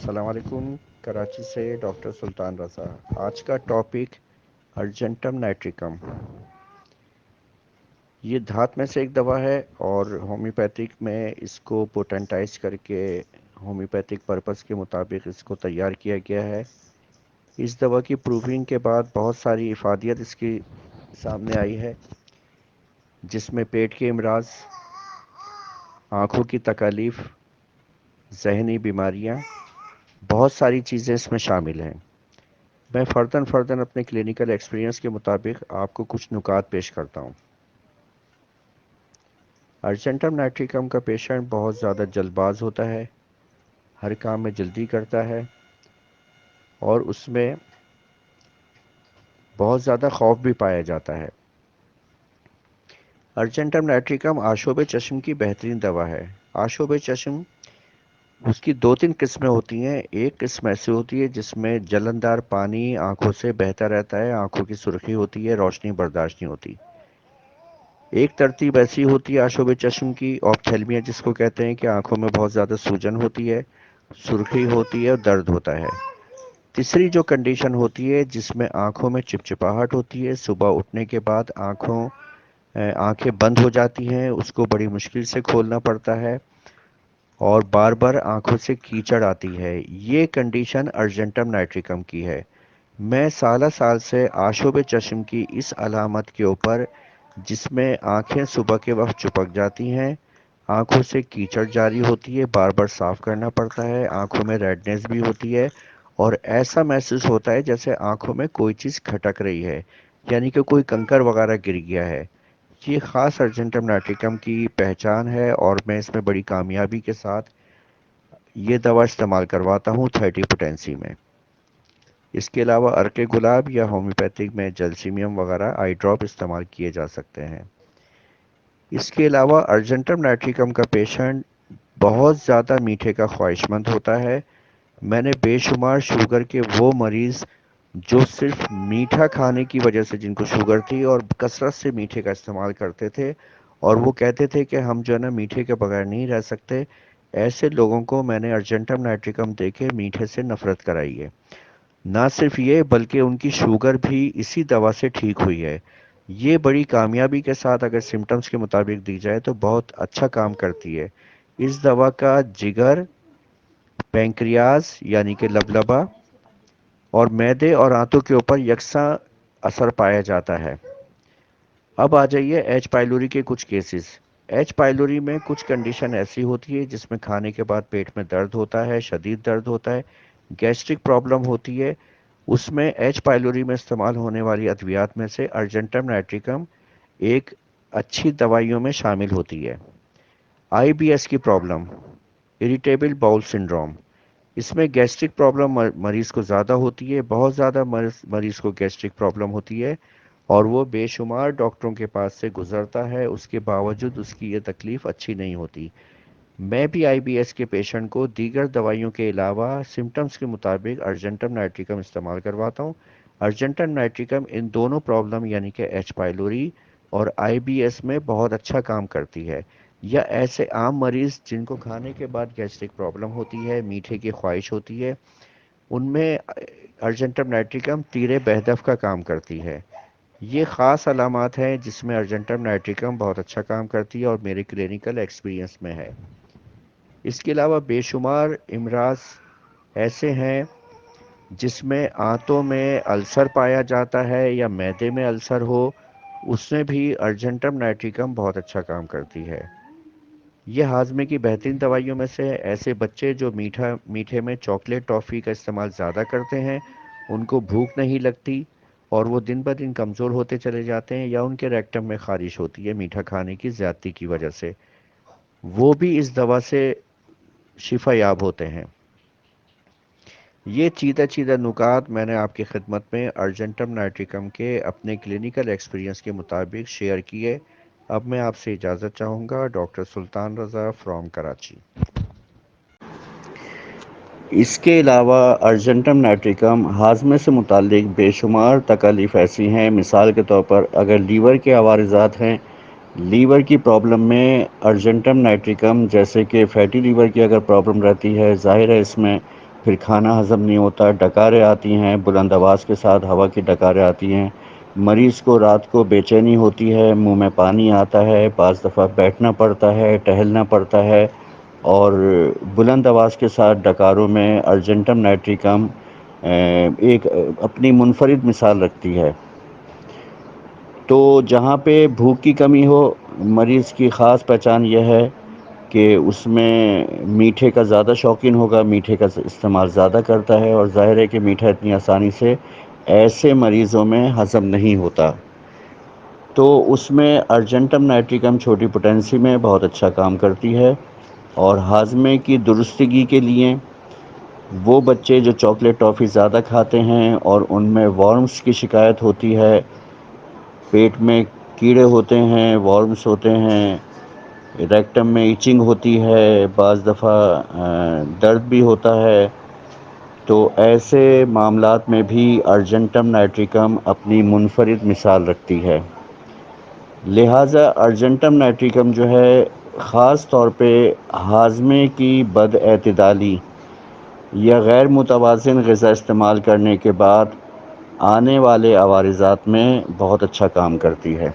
السلام علیکم کراچی سے ڈاکٹر سلطان رضا۔ آج کا ٹاپک ارجنٹم نائٹریکم۔ یہ دھات میں سے ایک دوا ہے اور ہومیوپیتھک میں اس کو پوٹنٹائز کر کے ہومیوپیتھک پرپس کے مطابق اس کو تیار کیا گیا ہے۔ اس دوا کی پروونگ کے بعد بہت ساری افادیت اس کی سامنے آئی ہے، جس میں پیٹ کے امراض، آنکھوں کی تکالیف، ذہنی بیماریاں، بہت ساری چیزیں اس میں شامل ہیں۔ میں فرداً اپنے کلینکل ایکسپیرینس کے مطابق آپ کو کچھ نکات پیش کرتا ہوں۔ ارجنٹم نائٹریکم کا پیشنٹ بہت زیادہ جلد باز ہوتا ہے، ہر کام میں جلدی کرتا ہے اور اس میں بہت زیادہ خوف بھی پایا جاتا ہے۔ ارجنٹم نائٹریکم آشوب چشم کی بہترین دوا ہے۔ آشوب چشم اس کی دو تین قسمیں ہوتی ہیں۔ ایک قسم ایسی ہوتی ہے جس میں جلندار پانی آنکھوں سے بہتا رہتا ہے، آنکھوں کی سرخی ہوتی ہے، روشنی برداشت نہیں ہوتی۔ ایک ترتیب ایسی ہوتی ہے آشوب چشم کی آپتھیلمیا جس کو کہتے ہیں، کہ آنکھوں میں بہت زیادہ سوجن ہوتی ہے، سرخی ہوتی ہے اور درد ہوتا ہے۔ تیسری جو کنڈیشن ہوتی ہے جس میں آنکھوں میں چپچپاہٹ ہوتی ہے، صبح اٹھنے کے بعد آنکھیں بند ہو جاتی ہیں، اس کو بڑی مشکل سے کھولنا پڑتا ہے اور بار بار آنکھوں سے کیچڑ آتی ہے۔ یہ کنڈیشن ارجنٹم نائٹریکم کی ہے۔ میں سال سے آشوب چشم کی اس علامت کے اوپر، جس میں آنکھیں صبح کے وقت چپک جاتی ہیں، آنکھوں سے کیچڑ جاری ہوتی ہے، بار بار صاف کرنا پڑتا ہے، آنکھوں میں ریڈنس بھی ہوتی ہے اور ایسا محسوس ہوتا ہے جیسے آنکھوں میں کوئی چیز کھٹک رہی ہے، یعنی کہ کوئی کنکر وغیرہ گر گیا ہے۔ یہ خاص ارجنٹم نائٹریکم کی پہچان ہے اور میں اس میں بڑی کامیابی کے ساتھ یہ دوا استعمال کرواتا ہوں تھرٹی پوٹینسی میں۔ اس کے علاوہ عرق گلاب یا ہومیوپیتھک میں جلسیمیم وغیرہ آئی ڈراپ استعمال کیے جا سکتے ہیں۔ اس کے علاوہ ارجنٹم نائٹریکم کا پیشنٹ بہت زیادہ میٹھے کا خواہش مند ہوتا ہے۔ میں نے بے شمار شوگر کے وہ مریض جو صرف میٹھا کھانے کی وجہ سے، جن کو شوگر تھی اور کثرت سے میٹھے کا استعمال کرتے تھے اور وہ کہتے تھے کہ ہم جو ہے نا میٹھے کے بغیر نہیں رہ سکتے، ایسے لوگوں کو میں نے ارجنٹم نائٹریکم دے کے میٹھے سے نفرت کرائی ہے۔ نہ صرف یہ بلکہ ان کی شوگر بھی اسی دوا سے ٹھیک ہوئی ہے۔ یہ بڑی کامیابی کے ساتھ اگر سمٹمز کے مطابق دی جائے تو بہت اچھا کام کرتی ہے۔ اس دوا کا جگر، پینکریاز یعنی کہ لبلبا اور معدے اور آنتوں کے اوپر یکساں اثر پایا جاتا ہے۔ اب آ جائیے ایچ پائلوری کے کچھ کیسز۔ ایچ پائلوری میں کچھ کنڈیشن ایسی ہوتی ہے جس میں کھانے کے بعد پیٹ میں درد ہوتا ہے، شدید درد ہوتا ہے، گیسٹرک پرابلم ہوتی ہے۔ اس میں ایچ پائلوری میں استعمال ہونے والی ادویات میں سے ارجنٹم نائٹریکم ایک اچھی دوائیوں میں شامل ہوتی ہے۔ آئی بی ایس کی پرابلم، اریٹیبل باؤل سنڈروم، اس میں گیسٹرک پرابلم مریض کو زیادہ ہوتی ہے، بہت زیادہ مریض کو گیسٹرک پرابلم ہوتی ہے اور وہ بے شمار ڈاکٹروں کے پاس سے گزرتا ہے، اس کے باوجود اس کی یہ تکلیف اچھی نہیں ہوتی۔ میں بھی آئی بی ایس کے پیشنٹ کو دیگر دوائیوں کے علاوہ سمٹمز کے مطابق ارجنٹم نائٹریکم استعمال کرواتا ہوں۔ ارجنٹم نائٹریکم ان دونوں پرابلم یعنی کہ ایچ پائلوری اور آئی بی ایس میں بہت اچھا کام کرتی ہے۔ یا ایسے عام مریض جن کو کھانے کے بعد گیسٹرک پرابلم ہوتی ہے، میٹھے کی خواہش ہوتی ہے، ان میں ارجنٹم نائٹریکم تیر بہدف کا کام کرتی ہے۔ یہ خاص علامات ہیں جس میں ارجنٹم نائٹریکم بہت اچھا کام کرتی ہے اور میرے کلینکل ایکسپیرینس میں ہے۔ اس کے علاوہ بے شمار امراض ایسے ہیں جس میں آنتوں میں السر پایا جاتا ہے یا معدے میں السر ہو، اس میں بھی ارجنٹم نائٹریکم بہت اچھا کام کرتی ہے۔ یہ ہاضمے کی بہترین دوائیوں میں سے ایسے بچے جو میٹھے میں چاکلیٹ ٹافی کا استعمال زیادہ کرتے ہیں، ان کو بھوک نہیں لگتی اور وہ دن بدن کمزور ہوتے چلے جاتے ہیں، یا ان کے ریکٹم میں خارش ہوتی ہے میٹھا کھانے کی زیادتی کی وجہ سے، وہ بھی اس دوا سے شفا یاب ہوتے ہیں۔ یہ چیدہ نکات میں نے آپ کی خدمت میں ارجنٹم نائٹریکم کے اپنے کلینکل ایکسپیرینس کے مطابق شیئر کیے۔ اب میں آپ سے اجازت چاہوں گا۔ Doctor Sultan Raza from Karachi. اس کے علاوہ ارجنٹم نائٹریکم ہاضمے سے متعلق بے شمار تکالیف ایسی ہیں، مثال کے طور پر اگر لیور کے عوارضات ہیں، لیور کی پرابلم میں ارجنٹم نائٹریکم، جیسے کہ فیٹی لیور کی اگر پرابلم رہتی ہے، ظاہر ہے اس میں پھر کھانا ہضم نہیں ہوتا، ڈکاریں آتی ہیں، بلند آواز کے ساتھ ہوا کی ڈکاریں آتی ہیں، مریض کو رات کو بے چینی ہوتی ہے، منہ میں پانی آتا ہے، بعض دفعہ بیٹھنا پڑتا ہے، ٹہلنا پڑتا ہے، اور بلند آواز کے ساتھ ڈکاروں میں ارجنٹم نائٹریکم ایک اپنی منفرد مثال رکھتی ہے۔ تو جہاں پہ بھوک کی کمی ہو، مریض کی خاص پہچان یہ ہے کہ اس میں میٹھے کا زیادہ شوقین ہوگا، میٹھے کا استعمال زیادہ کرتا ہے، اور ظاہر ہے کہ میٹھا اتنی آسانی سے ایسے مریضوں میں ہضم نہیں ہوتا۔ تو اس میں ارجنٹم نائٹریکم چھوٹی پوٹینسی میں بہت اچھا کام کرتی ہے، اور ہاضمے کی درستگی کے لیے وہ بچے جو چاکلیٹ ٹافی زیادہ کھاتے ہیں اور ان میں وارمز کی شکایت ہوتی ہے، پیٹ میں کیڑے ہوتے ہیں، وارمز ہوتے ہیں، ریکٹم میں ایچنگ ہوتی ہے، بعض دفعہ درد بھی ہوتا ہے، تو ایسے معاملات میں بھی ارجنٹم نائٹریکم اپنی منفرد مثال رکھتی ہے۔ لہٰذا ارجنٹم نائٹریکم جو ہے خاص طور پہ ہاضمے کی بد اعتدالی یا غیر متوازن غذا استعمال کرنے کے بعد آنے والے عوارضات میں بہت اچھا کام کرتی ہے۔